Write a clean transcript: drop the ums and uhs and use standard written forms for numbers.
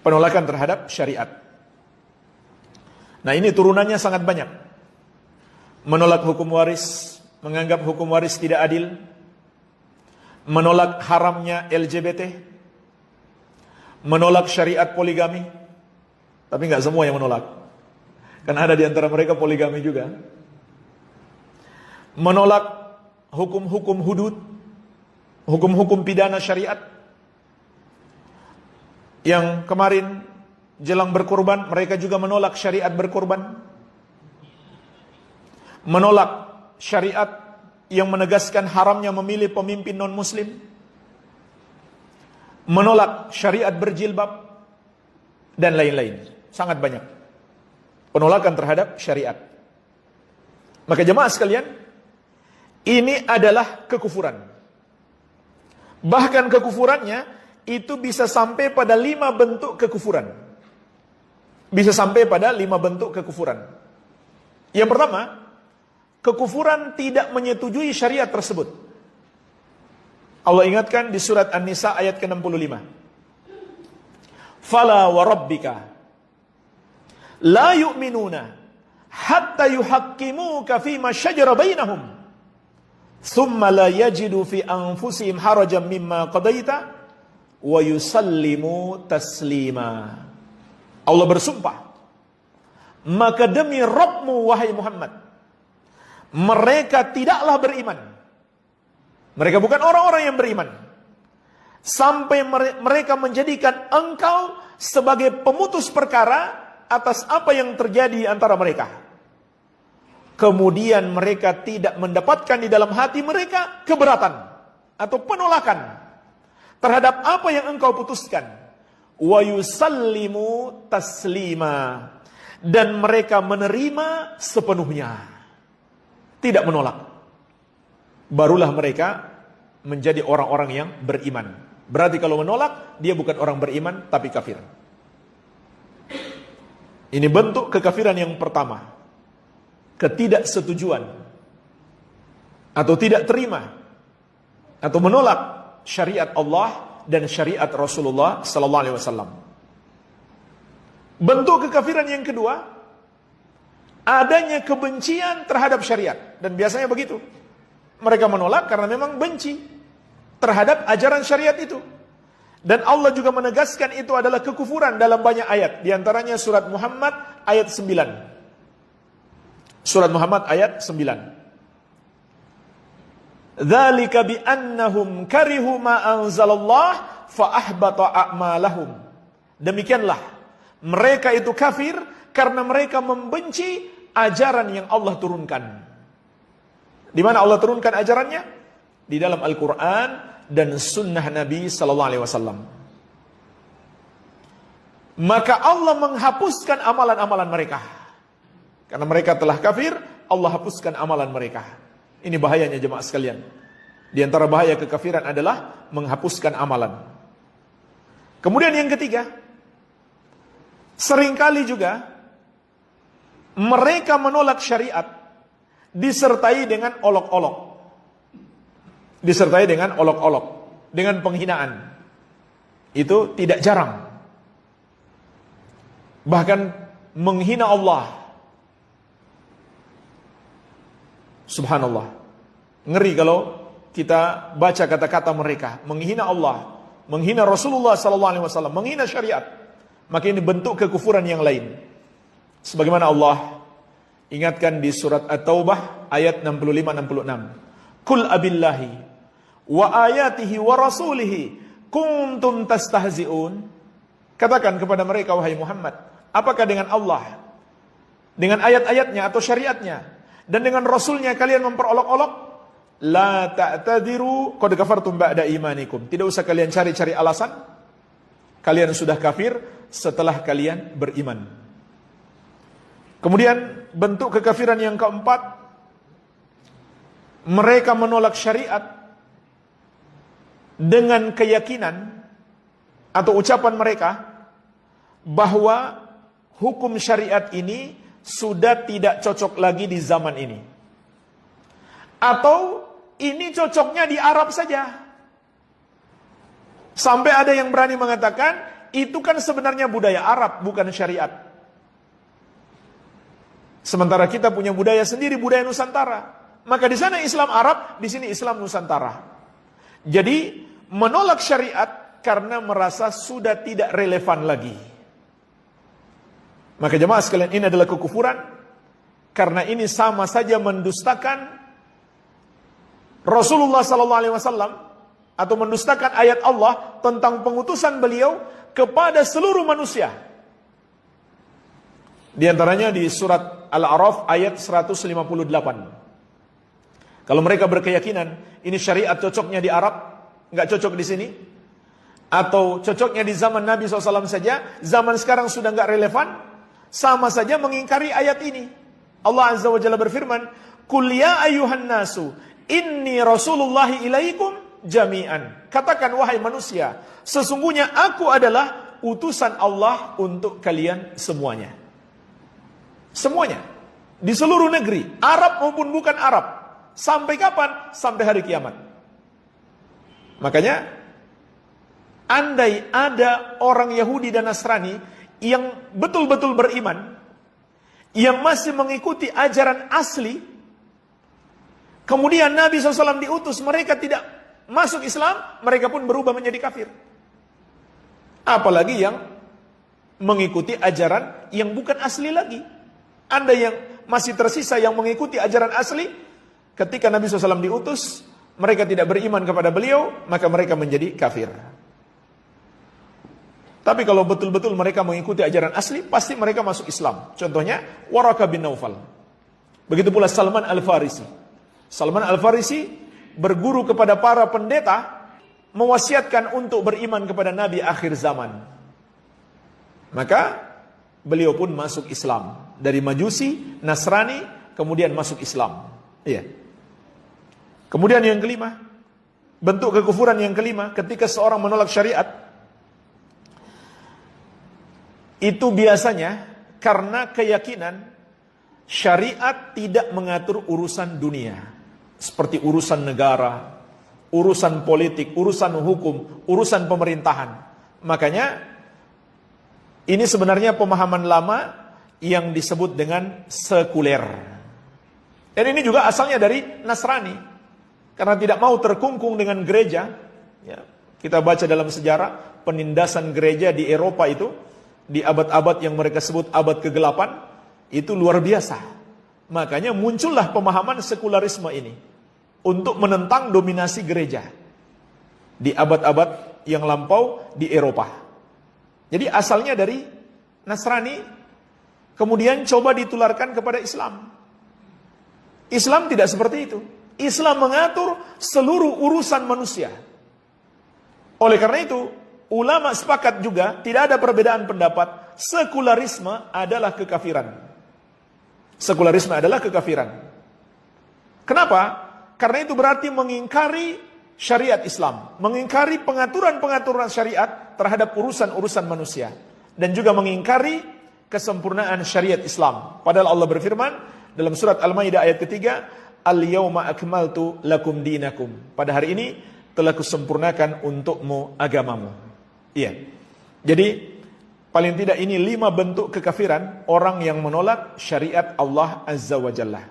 Penolakan terhadap syariat. Nah, ini turunannya sangat banyak. Menolak hukum waris, menganggap hukum waris tidak adil, menolak haramnya LGBT, menolak syariat poligami. Tapi nggak semua yang menolak, karena ada di antara mereka poligami juga. Menolak hukum-hukum hudud, hukum-hukum pidana syariat. Yang kemarin jelang berkurban, mereka juga menolak syariat berkurban. Menolak syariat yang menegaskan haramnya memilih pemimpin non-muslim. Menolak syariat berjilbab. Dan lain-lain. Sangat banyak penolakan terhadap syariat. Maka jemaah sekalian, ini adalah kekufuran. Bahkan kekufurannya itu bisa sampai pada 5 bentuk kekufuran. Bisa sampai pada 5 bentuk kekufuran. Yang pertama, kekufuran tidak menyetujui syariat tersebut. Allah ingatkan di surat An-Nisa ayat ke-65. Fala wa rabbika la yu'minuna hatta yuhaqqimuka fima syajara bainahum thumma la yajidu fi anfusihim harajan mimma qadaita wa yusallimu taslima. Allah bersumpah, maka demi Rabbmu wahai Muhammad, mereka tidaklah beriman. Mereka bukan orang-orang yang beriman sampai mereka menjadikan engkau sebagai pemutus perkara atas apa yang terjadi antara mereka. Kemudian mereka tidak mendapatkan di dalam hati mereka keberatan atau penolakan terhadap apa yang engkau putuskan. Wa yusallimu taslima, dan mereka menerima sepenuhnya, tidak menolak. Barulah mereka menjadi orang-orang yang beriman. Berarti kalau menolak, dia bukan orang beriman, tapi kafir. Ini bentuk kekafiran yang pertama. Ketidaksetujuan atau tidak terima atau menolak syariat Allah dan syariat Rasulullah sallallahu alaihi wasallam. Bentuk kekafiran yang kedua, adanya kebencian terhadap syariat, dan biasanya begitu. Mereka menolak karena memang benci terhadap ajaran syariat itu. Dan Allah juga menegaskan itu adalah kekufuran dalam banyak ayat. Di antaranya surat Muhammad ayat 9. Surat Muhammad ayat 9. Dzalika bi annahum karihu ma anzalallah fa ahbata a'malahum. Demikianlah mereka itu kafir karena mereka membenci ajaran yang Allah turunkan. Di mana Allah turunkan ajarannya? Di dalam Al-Quran dan sunnah Nabi sallallahu alaihi wasallam. Maka Allah menghapuskan amalan-amalan mereka. Karena mereka telah kafir, Allah hapuskan amalan mereka. Ini bahayanya jemaah sekalian. Di antara bahaya kekafiran adalah menghapuskan amalan. Kemudian yang ketiga, seringkali juga mereka menolak syariat disertai dengan olok-olok. Disertai dengan olok-olok, dengan penghinaan. Itu tidak jarang. Bahkan menghina Allah. Subhanallah. Ngeri kalau kita baca kata-kata mereka, menghina Allah, menghina Rasulullah sallallahu alaihi wasallam, menghina syariat. Maka ini bentuk kekufuran yang lain. Sebagaimana Allah ingatkan di surat At-Taubah ayat 65-66. Qul abillahi wa ayatihi wa rasulihi kuntum tastahzi'un. Katakan kepada mereka, wahai Muhammad, apakah dengan Allah, dengan ayat-ayatnya atau syariatnya, dan dengan Rasulnya kalian memperolok-olok? La ta'tadiru qad kafartum ba'da imanikum. Tidak usah kalian cari-cari alasan. Kalian sudah kafir setelah kalian beriman. Kemudian bentuk kekafiran yang keempat, mereka menolak syariat dengan keyakinan atau ucapan mereka bahwa hukum syariat ini sudah tidak cocok lagi di zaman ini. Atau ini cocoknya di Arab saja. Sampai ada yang berani mengatakan itu kan sebenarnya budaya Arab, bukan syariat. Sementara kita punya budaya sendiri, budaya Nusantara. Maka di sana Islam Arab, di sini Islam Nusantara. Jadi menolak syariat karena merasa sudah tidak relevan lagi. Maka jemaah sekalian, ini adalah kekufuran, karena ini sama saja mendustakan Rasulullah SAW, atau mendustakan ayat Allah tentang pengutusan beliau kepada seluruh manusia. Di antaranya di surat Al-A'raf ayat 158. Kalau mereka berkeyakinan ini syariat cocoknya di Arab, nggak cocok di sini, atau cocoknya di zaman Nabi SAW saja, zaman sekarang sudah nggak relevan, sama saja mengingkari ayat ini. Allah Azza wa Jalla berfirman, "Qul ya ayyuhan nasu, inni rasulullahi ilaikum jami'an." Katakan wahai manusia, sesungguhnya aku adalah utusan Allah untuk kalian semuanya. Semuanya. Di seluruh negeri, Arab maupun bukan Arab. Sampai kapan? Sampai hari kiamat. Makanya, andai ada orang Yahudi dan Nasrani yang betul-betul beriman, yang masih mengikuti ajaran asli, kemudian Nabi SAW diutus, mereka tidak masuk Islam, mereka pun berubah menjadi kafir. Apalagi yang mengikuti ajaran yang bukan asli lagi. Anda yang masih tersisa yang mengikuti ajaran asli, ketika Nabi SAW diutus, mereka tidak beriman kepada beliau, maka mereka menjadi kafir. Tapi kalau betul-betul mereka mengikuti ajaran asli, pasti mereka masuk Islam. Contohnya, Waraqah bin Naufal. Begitu pula Salman Al-Farisi. Salman Al-Farisi berguru kepada para pendeta, mewasiatkan untuk beriman kepada Nabi akhir zaman. Maka beliau pun masuk Islam. Dari Majusi, Nasrani, kemudian masuk Islam. Iya. Kemudian yang kelima, bentuk kekufuran yang kelima, ketika seorang menolak syariat, itu biasanya karena keyakinan syariat tidak mengatur urusan dunia. Seperti urusan negara, urusan politik, urusan hukum, urusan pemerintahan. Makanya ini sebenarnya pemahaman lama yang disebut dengan sekuler. Dan ini juga asalnya dari Nasrani. Karena tidak mau terkungkung dengan gereja. Ya, kita baca dalam sejarah penindasan gereja di Eropa itu, di abad-abad yang mereka sebut abad kegelapan, itu luar biasa. Makanya muncullah pemahaman sekularisme ini untuk menentang dominasi gereja di abad-abad yang lampau di Eropa. Jadi asalnya dari Nasrani, kemudian coba ditularkan kepada Islam. Islam tidak seperti itu. Islam mengatur seluruh urusan manusia. Oleh karena itu, ulama sepakat juga, tidak ada perbedaan pendapat, sekularisme adalah kekafiran. Sekularisme adalah kekafiran. Kenapa? Karena itu berarti mengingkari syariat Islam, mengingkari pengaturan-pengaturan syariat terhadap urusan-urusan manusia, dan juga mengingkari kesempurnaan syariat Islam. Padahal Allah berfirman dalam surat Al-Maidah ayat ketiga, "Al-yawma akmaltu lakum dinakum." Pada hari ini telah kusempurnakan untukmu agamamu. Iya. Jadi paling tidak ini 5 bentuk kekafiran orang yang menolak syariat Allah Azza wa Jalla.